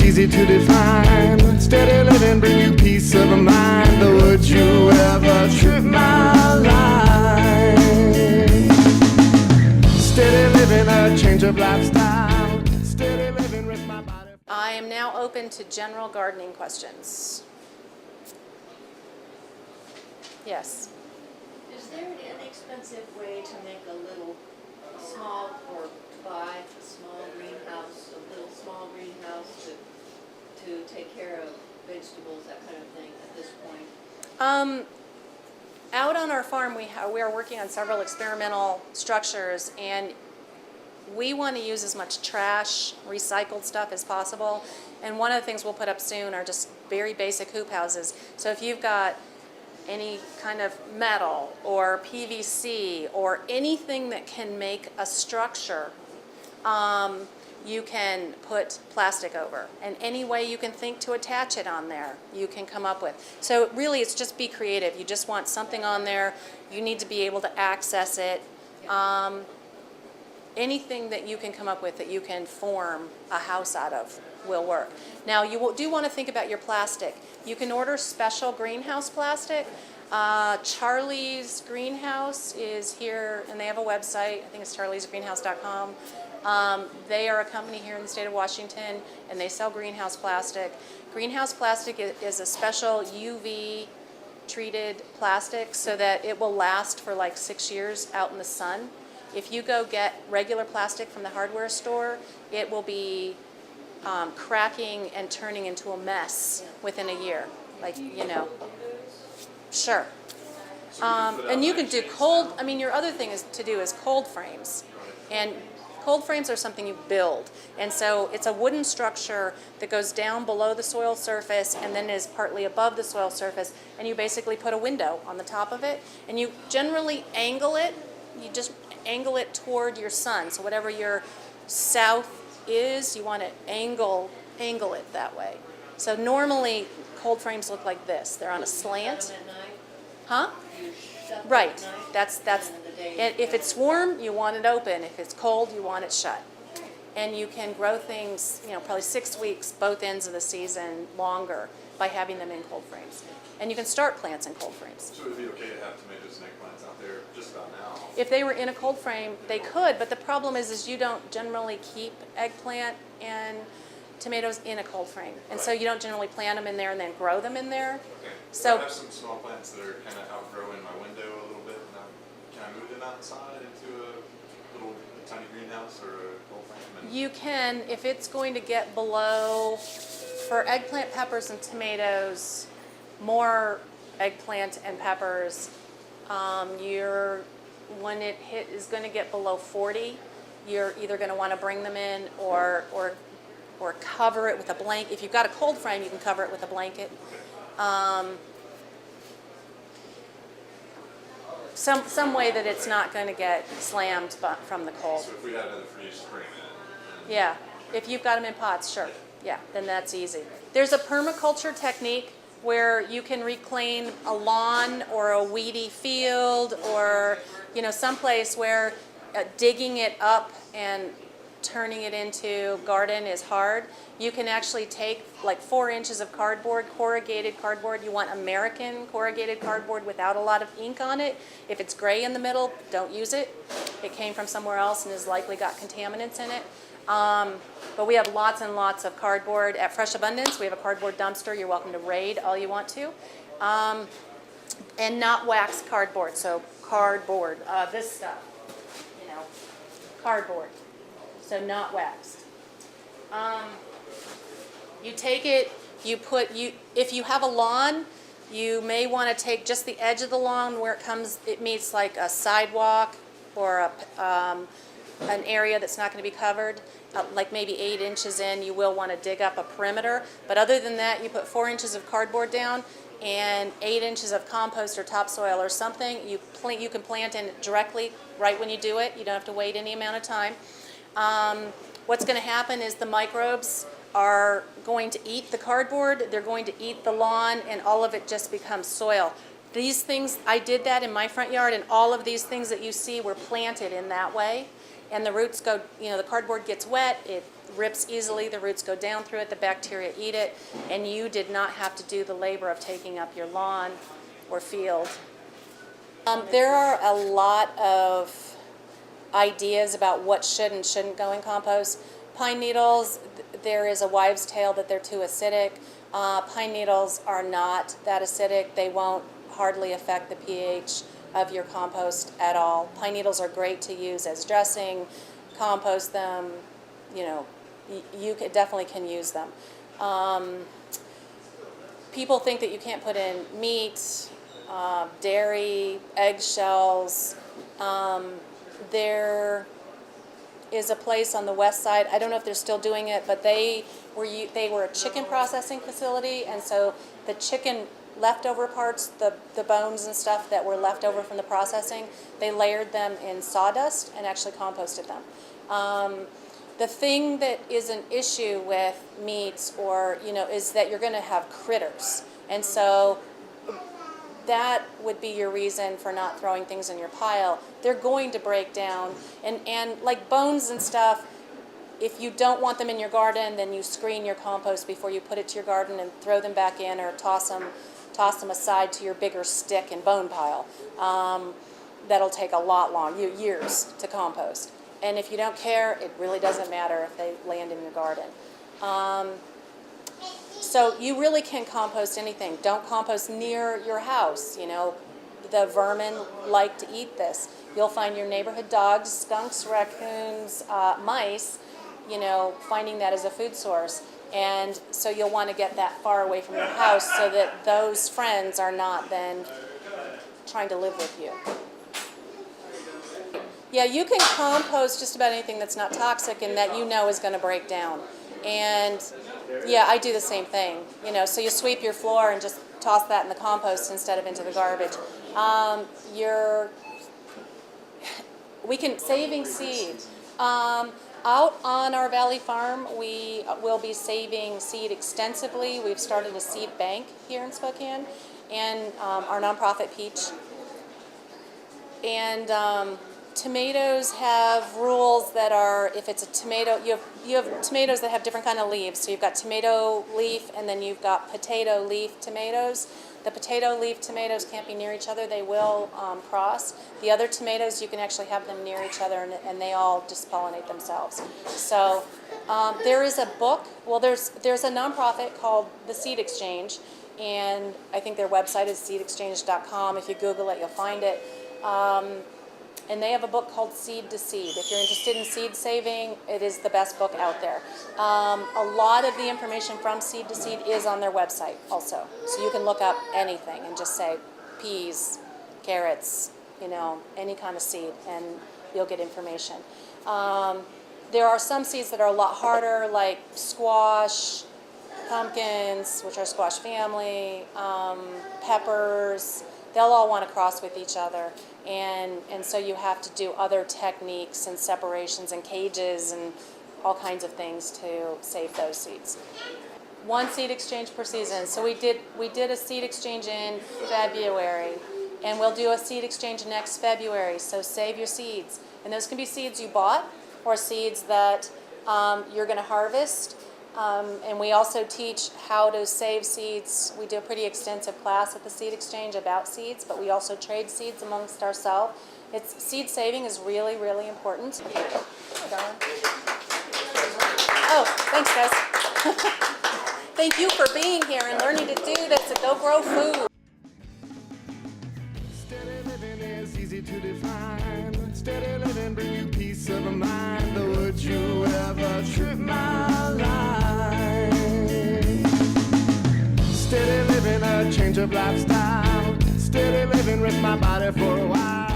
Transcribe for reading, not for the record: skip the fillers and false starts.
easy to define. Steady living bring you peace of mind. But would you ever trip my line? Steady living, a change of lifestyle. Steady living with my body. I am now open to general gardening questions. Yes. Is there an inexpensive way to make a little small, or to buy a small greenhouse, a little small greenhouse to take care of vegetables, that kind of thing at this point? Out on our farm, we are working on several experimental structures, and we want to use as much trash, recycled stuff as possible. And one of the things we'll put up soon are just very basic hoop houses. So if you've got any kind of metal or PVC or anything that can make a structure, you can put plastic over. And any way you can think to attach it on there, you can come up with. So really, it's just be creative. You just want something on there. You need to be able to access it. Anything that you can come up with that you can form a house out of will work. Now, you do want to think about your plastic. You can order special greenhouse plastic. Charlie's Greenhouse is here, and they have a website. I think it's charliesgreenhouse.com. They are a company here in the state of Washington, and they sell greenhouse plastic. Greenhouse plastic is a special UV treated plastic so that it will last for like 6 years out in the sun. If you go get regular plastic from the hardware store, it will be cracking and turning into a mess within a year. Like, you know. Sure. And you can do cold, I mean, your other thing is to do is cold frames. And cold frames are something you build. And so it's a wooden structure that goes down below the soil surface and then is partly above the soil surface. And you basically put a window on the top of it. And you generally angle it. You just angle it toward your sun. So whatever your south is, you want to angle it that way. So normally cold frames look like this. They're on a slant. Huh? Right. That's if it's warm, you want it open. If it's cold, you want it shut. And you can grow things, probably 6 weeks, both ends of the season, longer by having them in cold frames. And you can start plants in cold frames. So it would be okay to have tomatoes and eggplants out there just about now? If they were in a cold frame, they could, but the problem is you don't generally keep eggplant and tomatoes in a cold frame. And so you don't generally plant them in there and then grow them in there. Okay. So I have some small plants that are kind of outgrowing my window a little bit. Can I move them outside into a tiny greenhouse or a cold frame? you can, if it's going to get below, for eggplant, peppers, and tomatoes, more eggplant and peppers, when it is going to get below 40, you're either going to want to bring them in or cover it with a blanket. If you've got a cold frame, you can cover it with a blanket. Some way that it's not going to get slammed from the cold. So if we had another freeze, bring them in. Yeah, if you've got them in pots, sure. Yeah, then that's easy. There's a permaculture technique where you can reclaim a lawn or a weedy field or, someplace where digging it up and turning it into garden is hard. You can actually take like 4 inches of cardboard, corrugated cardboard. You want American corrugated cardboard without a lot of ink on it. If it's gray in the middle, don't use it. It came from somewhere else and has likely got contaminants in it. But we have lots and lots of cardboard at Fresh Abundance. We have a cardboard dumpster. You're welcome to raid all you want to. And not wax cardboard, so cardboard, this stuff, cardboard, so not waxed. You take it, if you have a lawn, you may want to take just the edge of the lawn where it meets like a sidewalk or an area that's not going to be covered, like maybe 8 inches in, you will want to dig up a perimeter. But other than that, you put 4 inches of cardboard down and 8 inches of compost or topsoil or something. You can plant in directly right when you do it. You don't have to wait any amount of time. What's going to happen is the microbes are going to eat the cardboard, they're going to eat the lawn, and all of it just becomes soil. These things, I did that in my front yard, and all of these things that you see were planted in that way. and the roots go, the cardboard gets wet, it rips easily, the roots go down through it, the bacteria eat it, and you did not have to do the labor of taking up your lawn or field. There are a lot of ideas about what should and shouldn't go in compost. Pine needles, there is a wives' tale that they're too acidic. Pine needles are not that acidic. They won't hardly affect the pH of your compost at all. Pine needles are great to use as dressing, compost them, you definitely can use them. People think that you can't put in meat, dairy, eggshells. There is a place on the west side, I don't know if they're still doing it, but they were a chicken processing facility, and so the chicken leftover parts, the bones and stuff that were left over from the processing, they layered them in sawdust and actually composted them. The thing that is an issue with meats is that you're going to have critters. And so that would be your reason for not throwing things in your pile. They're going to break down. And like bones and stuff, if you don't want them in your garden, then you screen your compost before you put it to your garden and throw them back in, or toss them aside to your bigger stick and bone pile. That'll take a lot years to compost. And if you don't care, it really doesn't matter if they land in your garden. So you really can compost anything. Don't compost near your house. The vermin like to eat this. You'll find your neighborhood dogs, skunks, raccoons, mice, finding that as a food source. And so you'll want to get that far away from your house so that those friends are not then trying to live with you. Yeah, you can compost just about anything that's not toxic and that is going to break down. And yeah, I do the same thing. So you sweep your floor and just toss that in the compost instead of into the garbage. Saving seed. Out on our Valley Farm, we will be saving seed extensively. We've started a seed bank here in Spokane, and our nonprofit p.e.a.c.h. And tomatoes have rules that are, if it's a tomato, you have tomatoes that have different kind of leaves. So you've got tomato leaf, and then you've got potato leaf tomatoes. The potato leaf tomatoes can't be near each other. They will cross. The other tomatoes, you can actually have them near each other, and they all just pollinate themselves. So there is a book. Well, there's a nonprofit called the Seed Exchange, and I think their website is seedexchange.com. If you Google it, you'll find it. And they have a book called Seed to Seed. If you're interested in seed saving, it is the best book out there. A lot of the information from Seed to Seed is on their website also. So you can look up anything and just say peas, carrots, any kind of seed, and you'll get information. There are some seeds that are a lot harder, like squash, pumpkins, which are squash family, peppers. They'll all want to cross with each other. And so you have to do other techniques and separations and cages and all kinds of things to save those seeds. One seed exchange per season. So we did a seed exchange in February, and we'll do a seed exchange next February. So save your seeds. And those can be seeds you bought or seeds that you're going to harvest. And we also teach how to save seeds. We do a pretty extensive class at the Seed Exchange about seeds, but we also trade seeds amongst ourselves. Seed saving is really, really important. Oh, thanks, guys. Thank you for being here and learning to do this and go grow food. Steady living is easy to define. Steady living bring you peace of mind. But would you ever trip my line? Steady living a change of lifestyle. Steady living risk my body for a while.